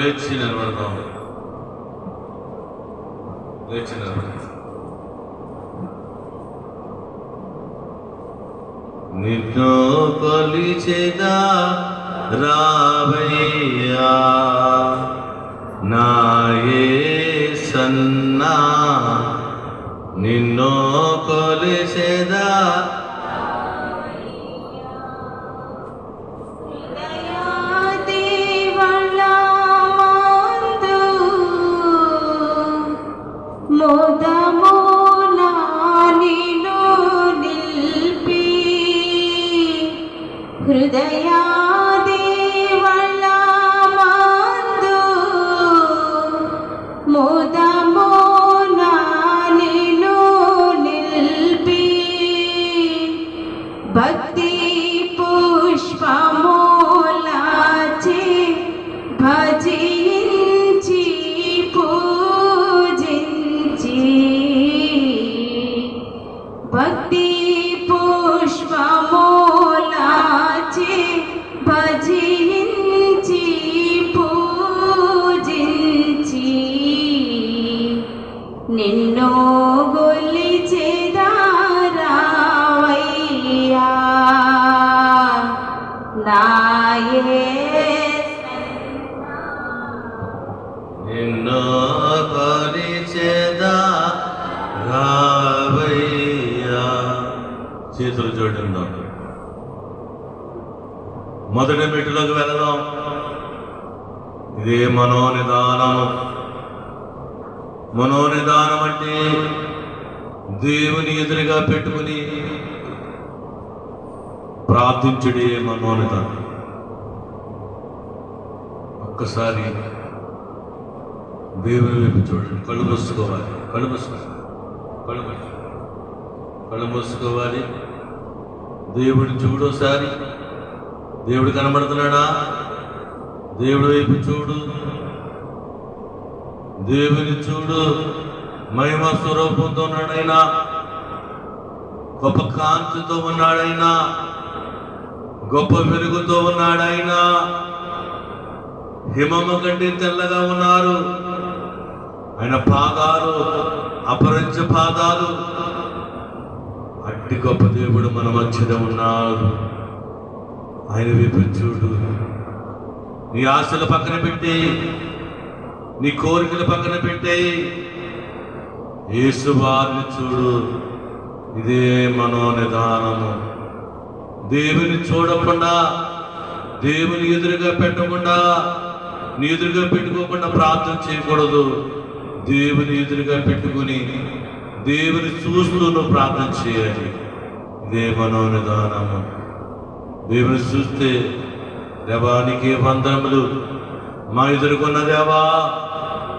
లేచి నిలబడదాం. లేచి నిలబడదాం. నిన్ను కొలిచెదా రావయ్యా నా యేసన్నా, నిన్ను కొలిచెదా హృదయాదేవళమందు మోదమున నిన్ను నిల్పి భక్తి పుష్పములాచి భజించి పూజించి భక్తి పుష్పములాచి భజించి పూజించి నిన్ను గొలిచెదా రావయ్యా నా యేసన్నా, నిన్ను కొలిచెదా రావయ్యా. చేతులు చూడండి. మొదటి మెట్టులోకి వెళదాం. ఇదే మనోనిదానము. మనోనిదానం అంటే దేవుని ఎదురుగా పెట్టుకుని ప్రార్థించుడే మనోనిదానం. ఒక్కసారి దేవుని వైపు చూడండి. కళ్ళు మూసుకోవాలి. కళ్ళు మూసుకోవాలి. కళ్ళు మూసుకోవాలి. దేవుడు చూడోసారి. దేవుడు కనబడుతున్నాడా? దేవుడి వైపు చూడు. దేవుని చూడు. మహిమ స్వరూపంతో ఉన్నాడైనా, గొప్ప కాంతితో ఉన్నాడైనా, గొప్ప వెలుగుతో ఉన్నాడైనా. హిమము కంటే తెల్లగా ఉన్నారు ఆయన పాదాలు, అపరంజ పాదాలు. అట్టి గొప్ప దేవుడు మన మధ్యలో ఉన్నాడు. ఆయన వైపు చూడు. నీ ఆశలు పక్కన పెట్టి, నీ కోరికలు పక్కన పెట్టి యేసు వారిని చూడు. ఇదే మనోనిదానము. దేవుని చూడకుండా, దేవుని ఎదురుగా పెట్టకుండా, నీ ఎదురుగా పెట్టుకోకుండా ప్రార్థన చేయకూడదు. దేవుని ఎదురుగా పెట్టుకుని దేవుని చూస్తూ నువ్వు ప్రార్థన చేయాలి. ఇదే మనోనిదానము. దేవుని చూస్తే, దేవా నీకే వందనములు, మా ఎదుర్కొన్న దేవా,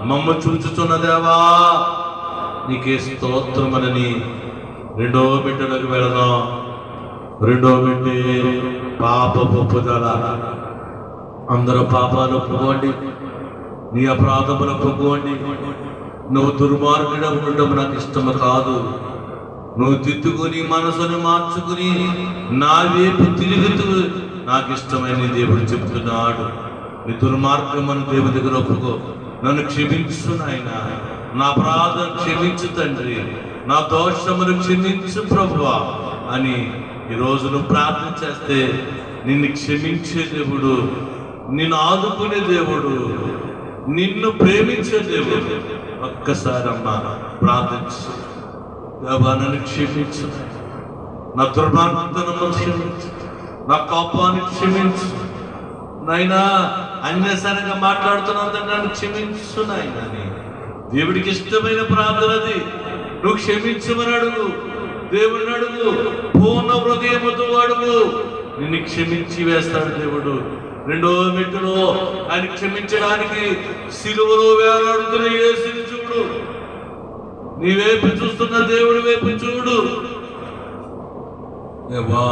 మమ్మ చూచుచున్న దేవా నీకే స్తోత్రమని. రెండో బిడ్డలకు వెళదాం. రెండో బిడ్డే పాప ఒప్పుదల. అందరూ పాపాలు ఒప్పుకోండి, నీ అపరాధములు ఒప్పుకోండి. నువ్వు దుర్మార్గుడు ఉండడం నాకు ఇష్టము కాదు. నువ్వు దిద్దుకుని మనసును మార్చుకుని నా వైపు తిరుగుతూ నాకు ఇష్టమైన దేవుడు చెప్తున్నాడు. నీ దుర్మార్గమును దేవుని దగ్గర ఒప్పుకో. నన్ను క్షమించు నాయన, నా అపరాధం క్షమించు తండ్రి, నా దోషమును క్షమించు ప్రభువా అని ఈరోజు నువ్వు ప్రార్థన చేస్తే నిన్ను క్షమించే దేవుడు, నిన్ను ఆదుకునే దేవుడు, నిన్ను ప్రేమించే దేవుడు. ఒక్కసారి అమ్మా ప్రార్థించు. దేవా నన్ను క్షమించు, నా దుర్మార్గతను క్షమించు, నా కోపాన్ని క్షమించు నాయనా. అన్యసరంగా మాట్లాడుతున్నంత నన్ను క్షమించు నాయన అని దేవుడికి ఇష్టమైన ప్రార్థన అది. నువ్వు క్షమించమని అడుగు, దేవుడిని అడుగు, పూర్ణ హృదయముతో అడుగు. నిన్ను క్షమించి వేస్తాడు దేవుడు. రెండో మెట్టులో ఆయన క్షమించడానికి సిలువలో వేలాడుతున్న యేసుని చూడు. నీ వైపు చూస్తున్న దేవుడి వైపు చూడు. దేవా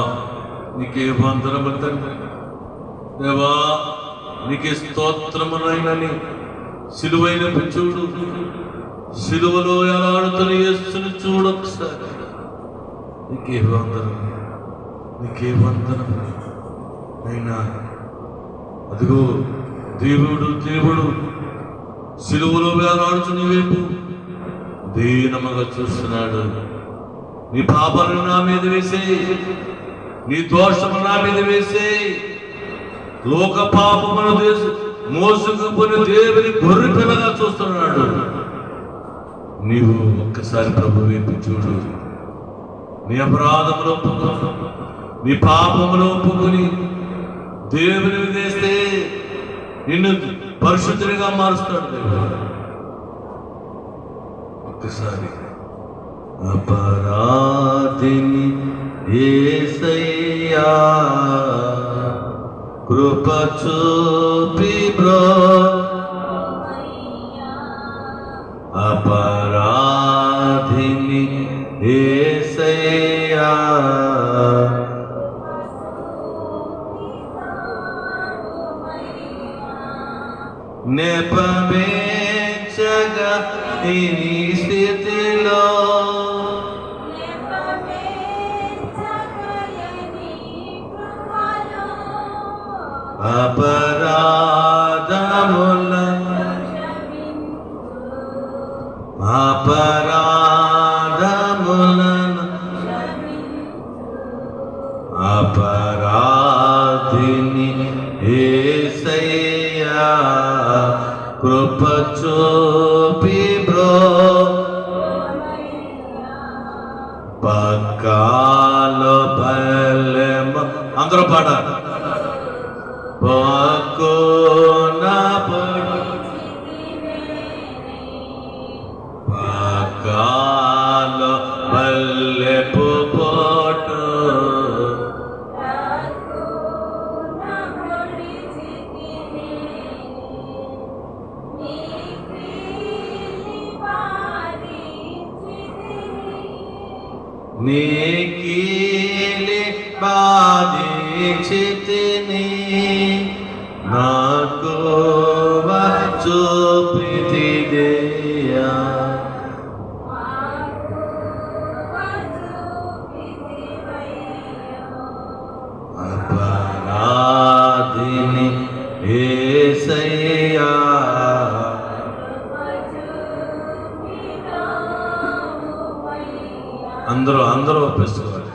నీకే వందనము తండ్రి, దేవా నీకే స్తోత్రమునైనని సిలువైన చూడు. సిలువలో ఎలాడుతున్న యేసుని చూడు ఒకసారి. నీకే వందనము, నీకే వందనము అయినా. అదిగో దేవుడు సిలువలో వేలాడుచు నీ వైపు దీనముగా చూస్తున్నాడు. నీ పాపాలను నా మీద వేసేయి, నీ దోషము నా మీద వేసేయి. లోక పాపమును మోసుకుపోయిన దేవుని గొర్రె పిల్లగా చూస్తున్నాడు. నీవు ఒక్కసారి ప్రభు వైపు చూడు. నీ అపరాధములు ఒప్పుకో, నీ పాపములు ఒప్పుకొని దేవుని వేస్తే నిన్ను పరిశుద్ధునిగా మారుస్తాడు దేవుడు. ఒక్కసారి అపరాధిని యేసయ్యా కృప చూపి బ్రో, అపరాధిని యేసయ్యా నెపమేచగా నీ స్థితిలో అపరాధిని యేసయ్యా కృప చూపి బ్రో, పక్కాలో బలెమ అందరూ పాడాలి. పక్కాలో బల్లెపు పోటు నీకీలి బాధించితిని, నాకు చూపితిదేయా అపరాధిని యేసయ్యా అందరూ ఒప్పించుకోవాలి.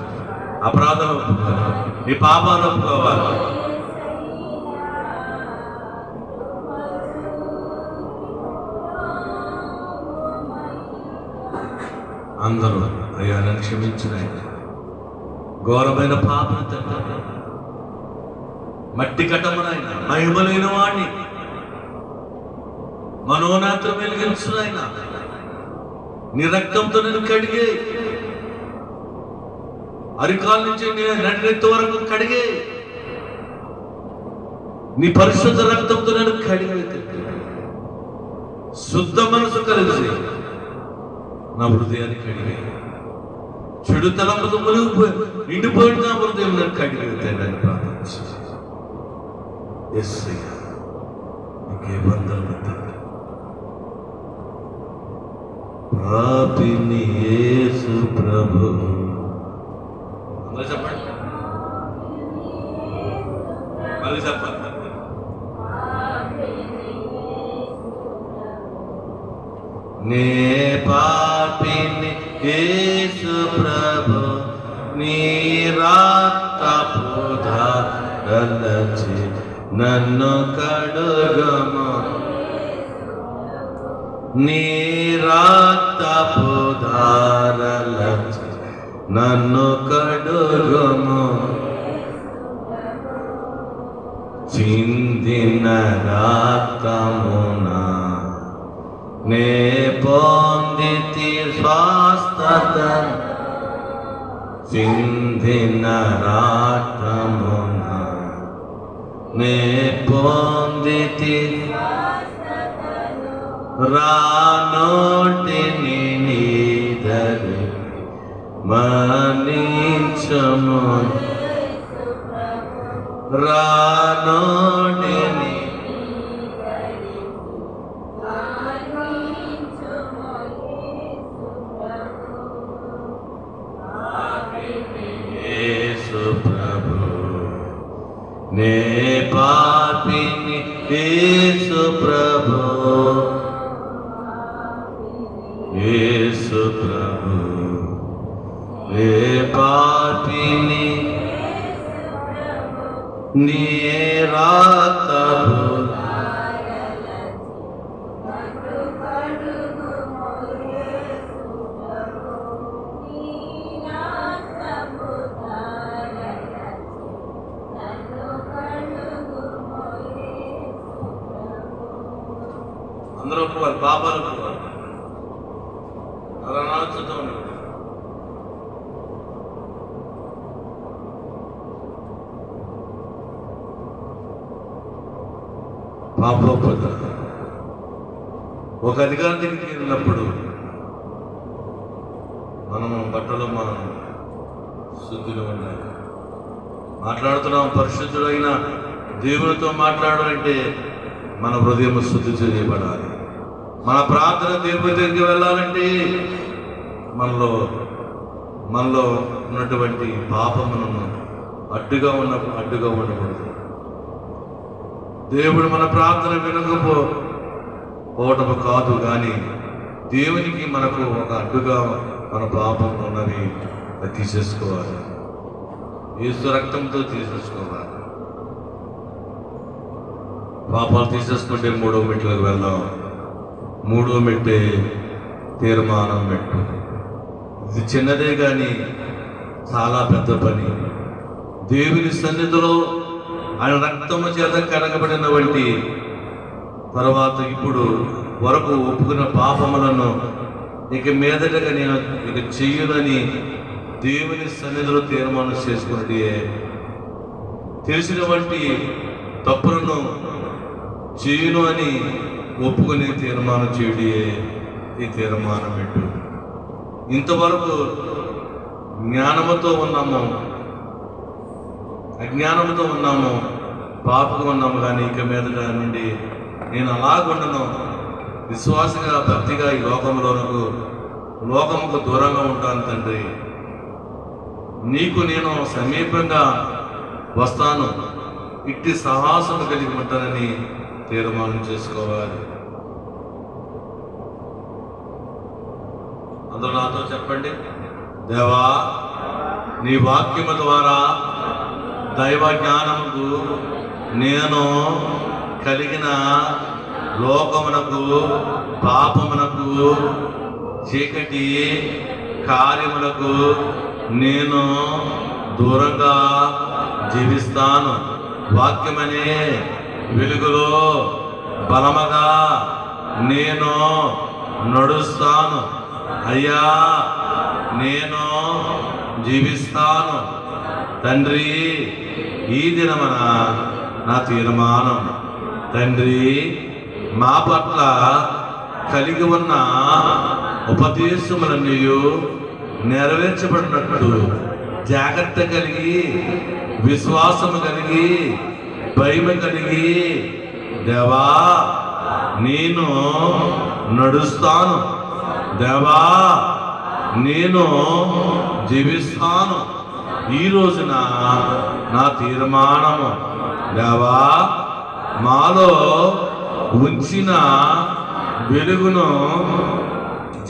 అపరాధాలు ఒప్పుకోవాలి, ఈ పాపాలు ఒప్పుకోవాలి. అందరూ అయ్యా నన్ను క్షమించిన ఘోరమైన పాపను తండ్రి, మట్టి కట్టమునైన మహిమలైన వాణ్ణి మనోనేత్రం వెలిగించునైనా నీ రక్తంతో నేను కడిగే, అరికాల నుంచి నడినెత్తి వరకు కడిగే, నీ పరిశుద్ధ రక్తంతో నేను కడిగే, శుద్ధ మనసు కలిసి నా హృదయాన్ని కడిగే, చెడు తలంపుతో మునిగిపోయి నిండిపోయిన నా హృదయం నేను కడిగితానని ప్రార్థించు. యేసయ్యా నీకే వందనాలు తండ్రి. పాపిని యేసు ప్రభు చెప్పండి, మళ్ళీ చెప్పండి. నే పాపిని యేసు ప్రభు నీ రక్తపు ధారలచి నన్ను కడుగము, నీ రక్తపు ధారలచి నన్ను కడుగము, చిందిన రక్తమున నే పొందితి స్వస్థత, చిందిన రక్తమున నే పొందితి రానోటిని నీదరి మన్నించుము, రానోటిని యేసు ప్రభు నే పాపిని ప్రభు యేసు ప్రభు ఏ పాపిని నీ రాకబు అందరూ ఒప్పుకోవాలి, పాపాలు ఒప్పుకోవాలి. అలా చూద్దాం. పాపోపద ఒక అధికారం దగ్గరికి వెళ్ళినప్పుడు మనము బట్టలు మనం శుద్ధిలో ఉన్నాయి మాట్లాడుతున్నాం. పరిశుద్ధుడైన దేవునితో మాట్లాడాలంటే మన హృదయం శుద్ధి చేయబడాలి. మన ప్రార్థన దేవుని దగ్గరికి వెళ్ళాలంటే మనలో ఉన్నటువంటి పాపమును అడ్డుగా ఉండకూడదు. దేవుడు మన ప్రార్థన వినకపోవటము కాదు, కానీ దేవునికి మనకు ఒక అడ్డుగా మన పాపం ఉన్నది అది తీసేసుకోవాలి. యేసు రక్తంతో తీసేసుకోవాలి. పాపాలు తీసేసుకుంటే 3వ మెట్లకు వెళ్దాం. 3వ మెట్టే తీర్మానం మెట్టు. ఇది చిన్నదే కానీ చాలా పెద్ద పని. దేవుని సన్నిధిలో ఆయన రక్తము చేత కడగబడిన వంటి తర్వాత ఇప్పుడు వరకు ఒప్పుకున్న పాపములను ఇక మీదటగా నేను ఇక చెయ్యునని దేవుని సన్నిధిలో తీర్మానం చేసుకున్నట్టే తెలిసిన వంటి తప్పులను చేయును అని ఒప్పుకునే తీర్మానం చేయడే ఈ తీర్మానం పెట్టు. ఇంతవరకు జ్ఞానముతో ఉన్నాము, అజ్ఞానంతో ఉన్నాము, పాపగా ఉన్నాము, కానీ ఇక మీదట నుండి నేను అలాగుండను, విశ్వాసంగా భక్తిగా ఈ లోకముకు దూరంగా ఉంటాను తండ్రి. నీకు నేను సమీపంగా వస్తాను, ఇట్టి సాహసము కలిగి ఉంటానని తీర్మానం చేసుకోవాలి. అందరూ నాతో చెప్పండి. దేవా, నీ వాక్యము ద్వారా దైవ జ్ఞానముకు నేను కలిగిన లోకమునకు పాపమునకు చీకటి కార్యములకు నేను దూరంగా జీవిస్తాను. వాక్యమనే వెలుగులో బలముగా నేను నడుస్తాను. అయ్యా, నేను జీవిస్తాను తండ్రి. ఈ దినమున నా తీర్మానం తండ్రి, మా పట్ల కలిగి ఉన్న ఉపదేశములన్నీ నెరవేర్చబడినట్లు జాగ్రత్త కలిగి, విశ్వాసము కలిగి, భయం కలిగి దేవా నేను నడుస్తాను. దేవా నేను జీవిస్తాను. ఈ రోజున నా తీర్మానము దేవా, మాలో ఉంచిన వెలుగును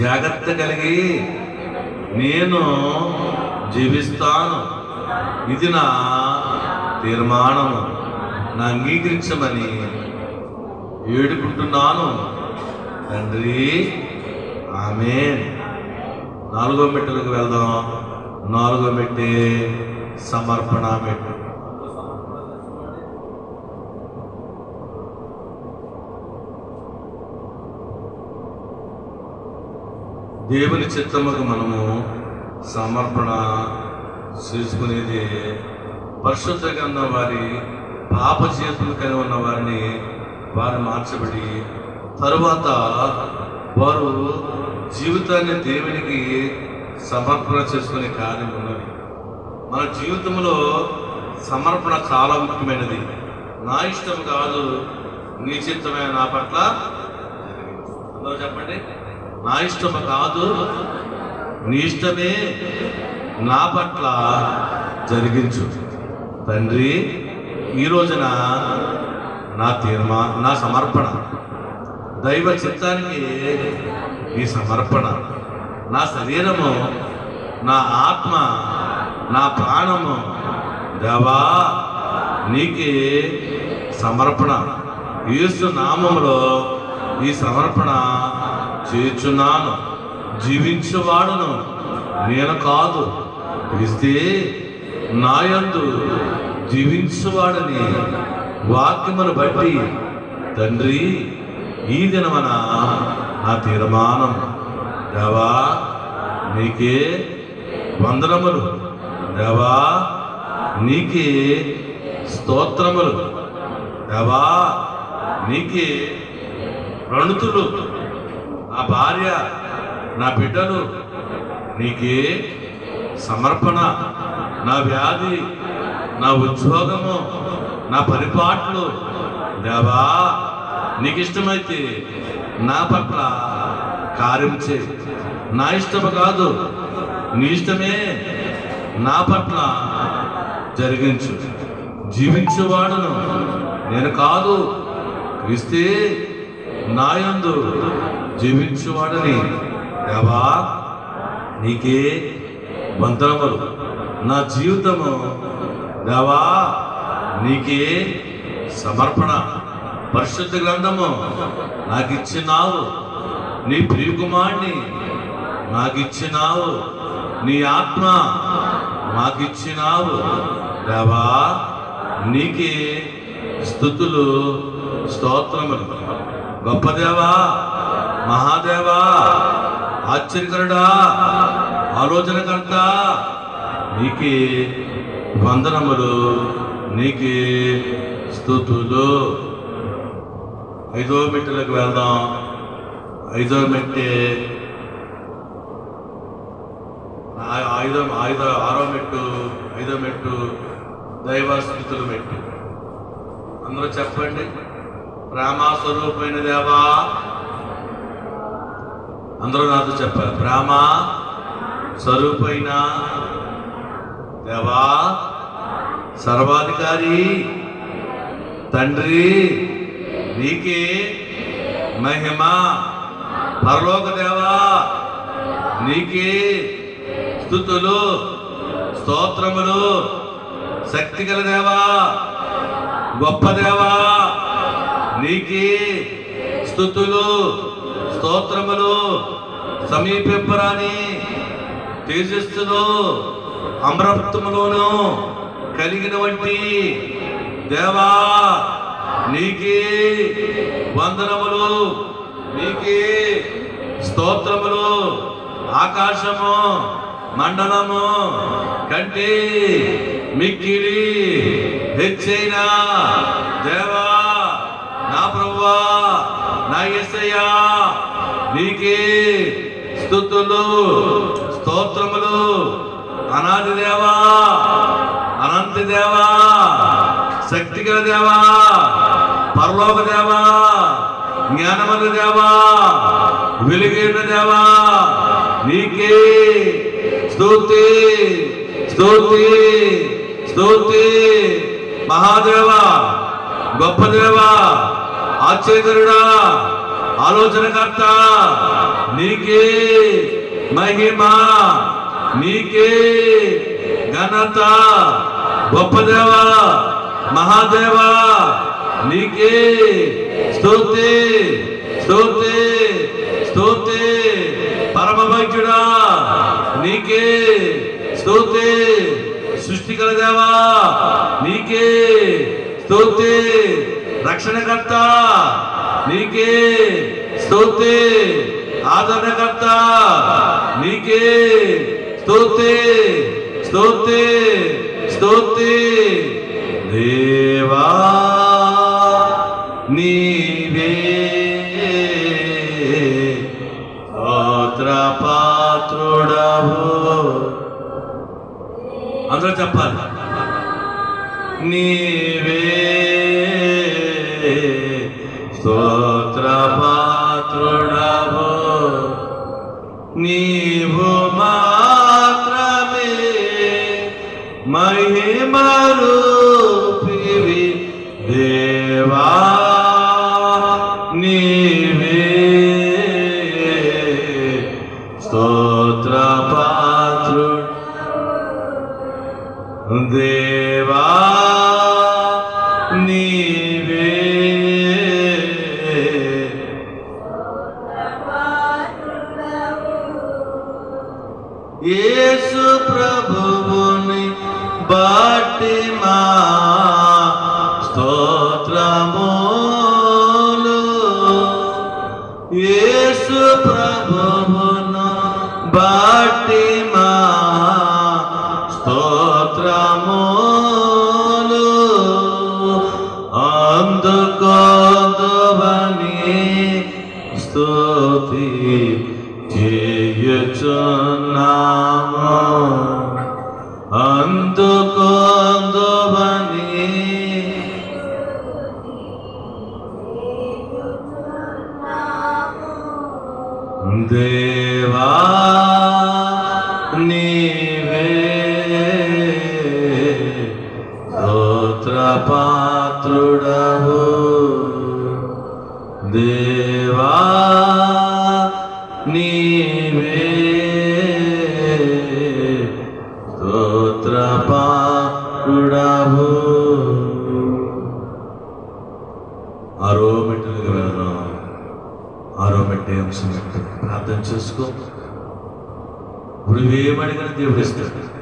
జాగ్రత్త కలిగి నేను జీవిస్తాను. ఇది నా తీర్మానము, నా అంగీకరించమని వేడుకుంటున్నాను తండ్రి. ఆమేన్. 4వ మెట్టులకు వెళ్దాం. 4వ మెట్టే సమర్పణ మెట్టు. దేవుని చిత్తముకు మనము సమర్పణ చేసుకునేది పరిశుద్ధ గ్రంథం వారి పాప చేతులు కలిగి ఉన్న వారిని వారు మార్చబడి తరువాత వారు జీవితాన్ని దేవునికి సమర్పణ చేసుకునే కార్యం ఉన్నది. మన జీవితంలో సమర్పణ చాలా ముఖ్యమైనది. నా ఇష్టం కాదు, నీ చిత్తమే నా పట్ల. అందరూ చెప్పండి. నా ఇష్టం కాదు, నీ ఇష్టమే నా పట్ల జరిగించు తండ్రి. ఈ రోజున నా సమర్పణ దైవ చిత్తానికి ఈ సమర్పణ. నా శరీరము, నా ఆత్మ, నా ప్రాణము దేవా నీకే సమర్పణ. యేసు నామములో ఈ సమర్పణ చేయుచున్నాను. జీవించువాడును నేను కాదు, క్రీస్తే నాయందు జీవించువాడని వాక్యమును బట్టి తండ్రి ఈ దినమన నా తీర్మానం. దేవా నీకే వందనములు, దేవా నీకే స్తోత్రములు, దేవా నీకే ప్రణుతులు. నా భార్య, నా బిడ్డలు నీకే సమర్పణ. నా వ్యాధి, నా ఉద్యోగము, నా పరిపాట్లు దేవా నీకు ఇష్టమైతే నా పట్ల కార్యం చేయి. నా ఇష్టము కాదు, నీ ఇష్టమే నా పట్ల జరిగించు. జీవించువాడును నేను కాదు, క్రీస్తే నాయందు జీవించువాడని దేవా నీకే వందనములు. నా జీవితము దేవా నీకే సమర్పణ. పరిశుద్ధ గ్రంథము నాకు ఇచ్చినావు, నీ ప్రియకుమారుని నాకు ఇచ్చినావు, నీ ఆత్మ నాకు ఇచ్చినావు దేవా నీకే స్తుతులు స్తోత్రములు. గొప్ప దేవా, మహాదేవా, ఆశ్చర్యకరుడా, ఆలోచనకర్త నీకే వందనములు, నీకే స్తుతులు. 5వ మెట్టులకు వెళ్దాం. 5వ మెట్టే 6వ మెట్టు. 5వ మెట్టు దైవ స్థుతుల మెట్టు. అందరూ చెప్పండి. ప్రేమ స్వరూపమైన దేవా, అందరూ నాతో చెప్పారు. ప్రేమ స్వరూపమైన దేవా, సర్వాధికారి తండ్రి నీకే మహిమ. పరలోక దేవా నీకే స్తుతులు స్తోత్రములు. శక్తిగల దేవా, గొప్ప దేవా నీకే స్తుతులు స్తోత్రములు. సమీపింపరాని తేజస్సులో అమరత్వములోను కలిగిన వంటి దేవా నీకే వందనములు, నీకే స్తోత్రములు. ఆకాశము మండలము కంటే మిక్కిలి హెచ్చైన దేవా నా ప్రభువా, నా యేసయ్యా నీకే స్తుతులు స్తోత్రములు. అనాది దేవా, అనంత దేవా, శక్తిగల దేవా, పరలోక దేవా, జ్ఞానమైన దేవా, వెలుగైన దేవా నీకే స్తుతి స్తుతి స్తుతి. మహాదేవా, గొప్ప దేవా, ఆశ్చర్యకరుడా, ఆలోచనకర్త నీకే మహిమ, నీకే ఘనత. గొప్ప దేవా, మహాదేవా నీకే స్తుతి స్తుతి స్తుతి. పరమ వైద్యుడా నీకే స్తుతి. సృష్టికల దేవా నీకే స్తుతి. రక్షణకర్త నీకే స్తుతి. ఆదరణకర్త నీకే స్తుతి స్తుతి స్తుతి. దేవా నీవే స్తోత్ర పాత్రుడవు. అందరూ చెప్పాలి. నీవే స్తోత్ర పాత్రుడవు, నీవు మాత్రమే మహిమ రూపివి దేవా. నీవే యేసు ప్రభువుని బట్టి మా స్తోత్రములు. యేసు ప్రభువును బట్టి మా స్తోత్రములు. అందుకోదువని స్తుతి చేయుచున్నాము. అందుకోదువని దేవా నీవే స్తోత్రపాత్రుడవు. దేవా నీవే స్తోత్రపాత్రుడవు. ఆరో మెట్టులుగా వెళ్దాం. ఆరో మెట్టే అంశం ప్రార్థన చేసుకో. నువ్వేమడిగిన దేవుడు ఇస్తాడు.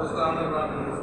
Özkan'la bırakıyoruz.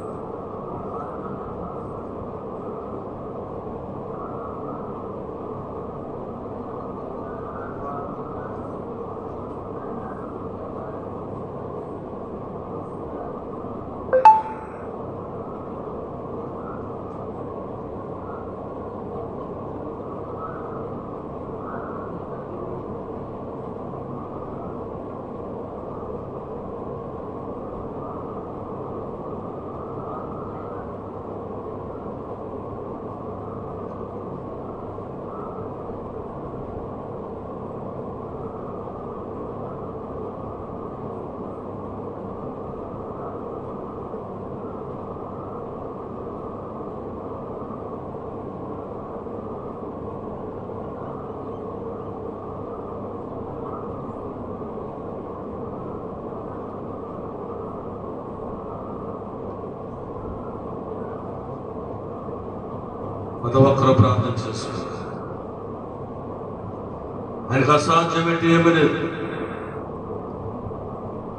ప్రతి ఒక్కరూ ప్రార్థన చేసుకోవాలి. ఆయనకు అసాధ్యం ఏంటి ఏమీ లేదు.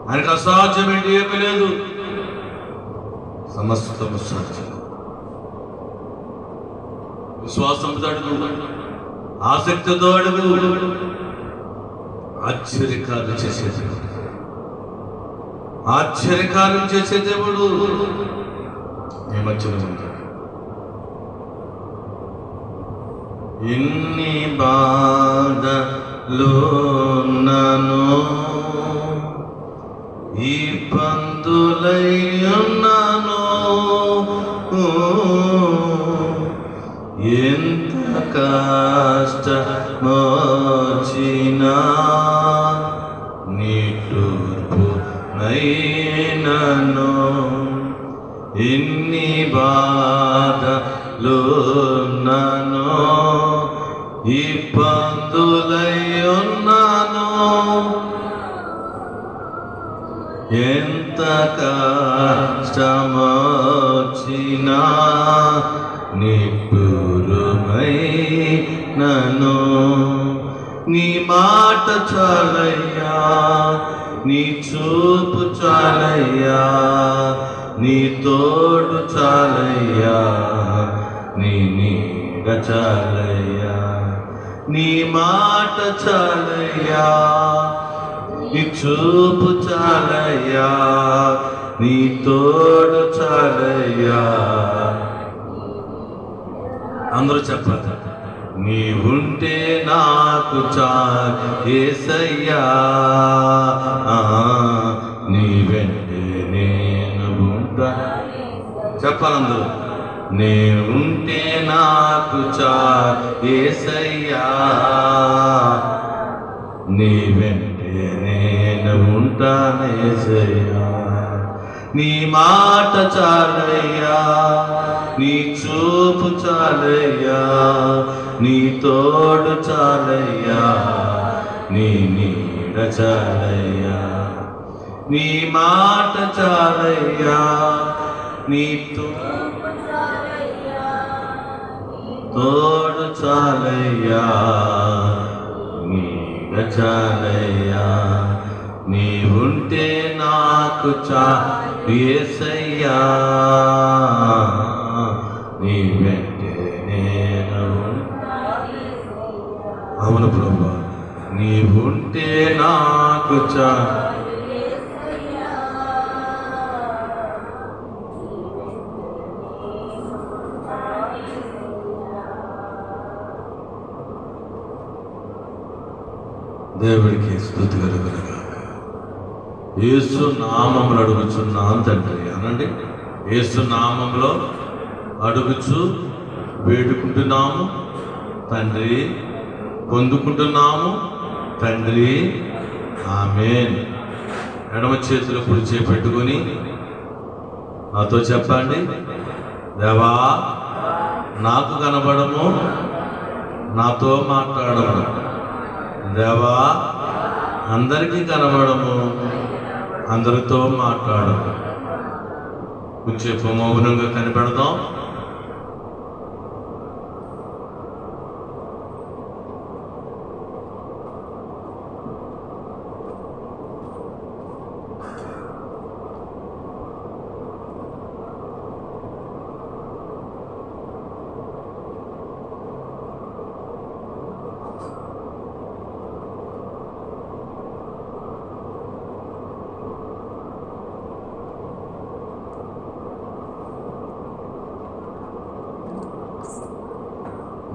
ఆయనకు అసాధ్యం ఏంటి ఏమీ లేదు. సమస్తము సాధ్యం. విశ్వాసంతో అడుగు, ఆసక్తితో అడుగు. ఆశ్చర్యకార్యం చేసే దేవుడు, ఆశ్చర్యకార్యం చేసే దేవుడు ఈ మధ్యలో ఉంటాడు. ఎన్ని బాధలున్నను, ఈ పందులై ఉన్నాను, ఎంత కష్టమొచ్చినా నిట్టూర్పు నైనను, ఎన్ని బాధలున్నను, ఈ పందులై ఉన్నాను, ఎంత కష్టమొచ్చినా నిట్టూరుమై నను. నీ మాట చాలయ్యా, నీ చూపు చాలయ్యా, నీ తోడు చాలయ్యా, నీ నీడ చాలయ్యా. నీ మాట చాలయ్యా, నీ చూపు చాలయ్యా, నీ తోడు చాలయ్యా. అందరూ చెప్పాలి. నీ ఉంటే నాకు చాలు యేసయ్యా, నీ వెంటే నేను ఉంటా. చెప్పాలి అందరూ. నేను ఉంటే నాకు చాలు యేసయ్యా, నీ వెంటే నేను ఉంటాను యేసయ్యా. నీ మాట చాలయ్యా, నీ చూపు చాలయ్యా, నీ తోడు చాలయ్యా, నీ నీడ చాలయ్యా. నీ మాట చాలయ్యా, నీ తోడు చాలయ్యా, నీడ చాలయ్యా. నీ ఉంటే నాకు చాలు యేసయ్యా, నీ వెంటే నేను. అవును ప్రభువా, నీ ఉంటే నాకు చాలు. దేవుడికి స్తుతి కలుగునుగాక. యేసు నామములో అడుగుచున్నాం తండ్రి అనండి. యేసు నామములో అడుగుచు వేడుకుంటున్నాము తండ్రి, పొందుకుంటున్నాము తండ్రి, ఆమేన్. ఎడమ చేతులు కుడి చేయి పెట్టుకొని నాతో చెప్పండి. దేవా, నాకు కనబడము, నాతో మాట్లాడము. దేవా, అందరికీ కనబడము, అందరితో మాట్లాడము. కొంచెం మౌనంగా కనిపెడదాం.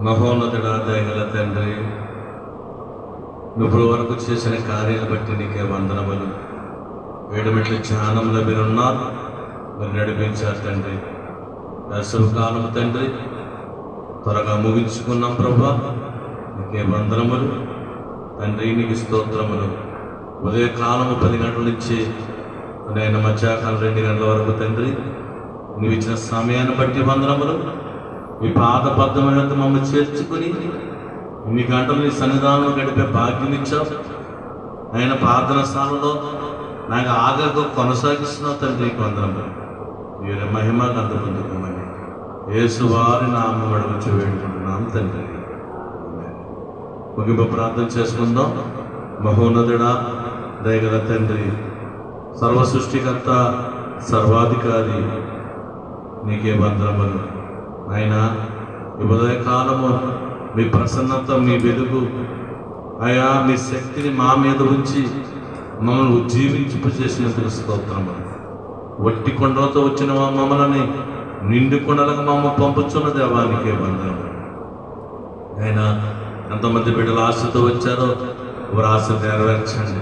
మహోన్నతుడా, దయగల తండ్రి, నువ్వు వరకు చేసిన కార్యాలు బట్టి నీకే వందనములు. వేడుమెట్ల ధ్యానంలో మీరున్నారు, మీరు నడిపించారు తండ్రి. వేసవికాలము తండ్రి త్వరగా ముగించుకున్నాం ప్రభా, నీకే వందనములు తండ్రి, నీకు స్తోత్రములు. ఉదయకాలము 10 గంటల నుంచి నేను మధ్యాహ్నం 2 గంటల వరకు తండ్రి నువ్వు ఇచ్చిన సమయాన్ని బట్టి వందనములు. మీ పాదబద్ధమైన మమ్మల్ని చేర్చుకుని ఇన్ని గంటలు నీ సన్నిధానంలో గడిపే భాగ్యం ఇచ్చావు. ఆయన ప్రార్థన స్థానంలో నాకు ఆగకు కొనసాగిస్తున్నావు తండ్రి, నీకు వందనములు. వీరి మహిమ గంధ పొందుకోమని యేసువారి నామం అడుగుచు వేడుకుంటున్నాం తండ్రి. ముగింపు ప్రార్థన చేసుకుందాం. మహోన్నతుడా, దయగల తండ్రి, సర్వ సృష్టికర్త, సర్వాధికారి, నీకే వందనములు. ఆయన ఈ ఉదయకాలము మీ ప్రసన్నత, మీ వెలుగు, అయా మీ శక్తిని మా మీద ఉంచి మమ్మల్ని ఉజ్జీవింపు చేసినందుకు స్తోత్రము. వట్టి కొండలతో వచ్చిన మమ్మల్ని నిండు కొండలకు మమ్మల్ని పంపుచున్న దేవానికే వందనము. ఆయన ఎంతమంది బిడ్డలు ఆశతో వచ్చారో వారి ఆశ నెరవేర్చండి,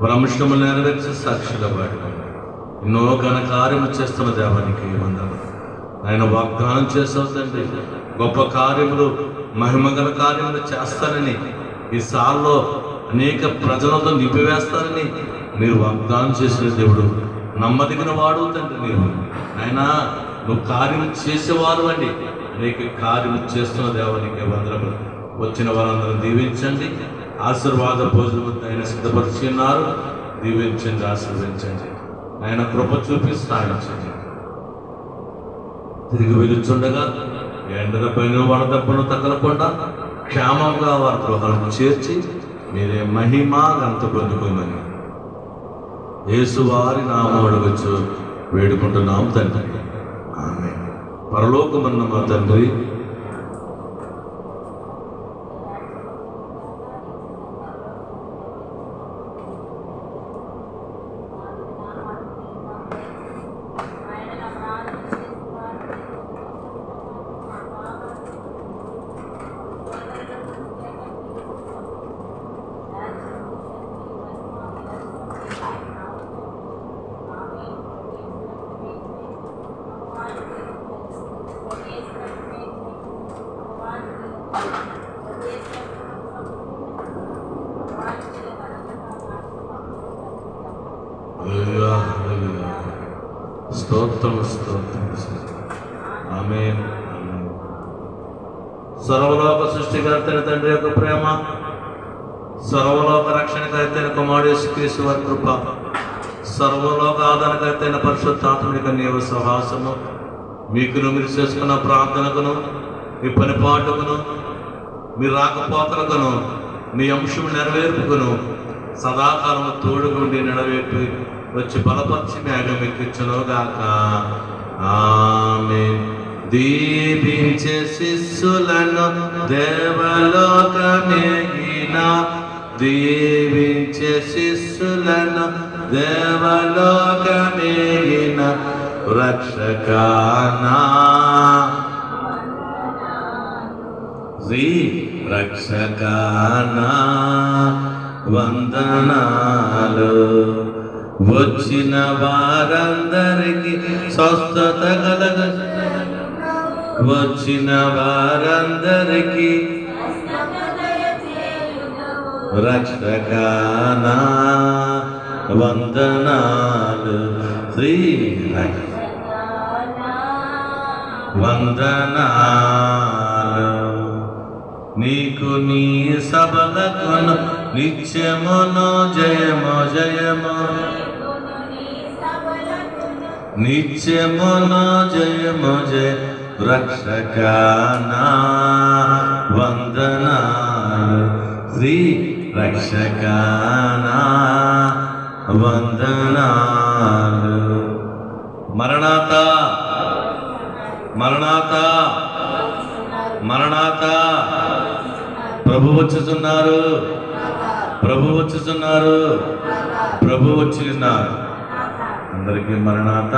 వారి అంశము నెరవేర్చి సాక్షిగా వాడుకోండి. ఎన్నో ఘన కార్యము చేస్తున్న దేవానికి వందనము. ఆయన వాగ్దానం చేసావు తండ్రి, గొప్ప కార్యములు, మహిమగల కార్యములు చేస్తానని, ఈ సాల్లో అనేక ప్రజలతో నింపివేస్తానని మీరు వాగ్దానం చేసిన దేవుడు, నమ్మదగిన వాడు తండ్రి. ఆయన నువ్వు కార్యం చేసేవారు అండి, అనేక కార్యము చేస్తున్న దేవానికి వందనములు. వచ్చిన వారందరూ దీవించండి, ఆశీర్వాద భోజనం ఆయన సిద్ధపరిచి ఉన్నారు. దీవించండి, ఆశీర్వదించండి, ఆయన కృప చూపి సాగించండి. తిరిగి వెలుచుండగా ఎండల పైన వడదెబ్బను తగలకుండా క్షేమంగా వారి గృహాలను చేర్చి మీరే మహిమ గంత పొందుకోమని యేసువారి నామం అడుగుచు వేడుకుంటున్నాం తండ్రి. ఆమేన్. పరలోకమన్న మా తండ్రి, స్తోత్రం స్తోత్రం. ఆమేన్. సర్వలోక సృష్టికర్తైన తండ్రి యొక్క ప్రేమ, సర్వలోక రక్షణకర్తైన కుమారుడు యేసుక్రీస్తు వారి కృప, సర్వలోక ఆదరణకర్తైన పరిశుద్ధాత్మ యొక్క నీవు సహవాసము మీకును, మీరు చేసుకున్న ప్రార్థనకును, మీ పనిపాటుకును, మీ రాకపోకలకును, మీ అంశం నెరవేర్పుకును సదాకాలము తోడుగుండి నడవేపి వచ్చి బలపరిచి మేఘం ఎక్కించునుగాక. ఆమేన్. దీవించే శిష్యులను దేవలోకమేగిన, దీవించే శిష్యులను దేవలోకమేగిన రక్షకానా, శ్రీ రక్షకానా వందనాలు. వచ్చిన వారందరికీ స్వస్థత కలగ, వచ్చిన వారందరికీ రక్షకానా వందనాలు. శ్రీ వందనాలు. నీకు నీ సభలకును నిత్యమును జయము జయము, నిత్యమును జయము జయ రక్షకానా వందనాలు. శ్రీ రక్షకానా వందనాలు. మరణాత మరణాత మరణాత, ప్రభు వచ్చుచున్నారు, ప్రభు వచ్చుచున్నారు, ప్రభు వచ్చి ఉన్నారు. అందరికీ మరణాత.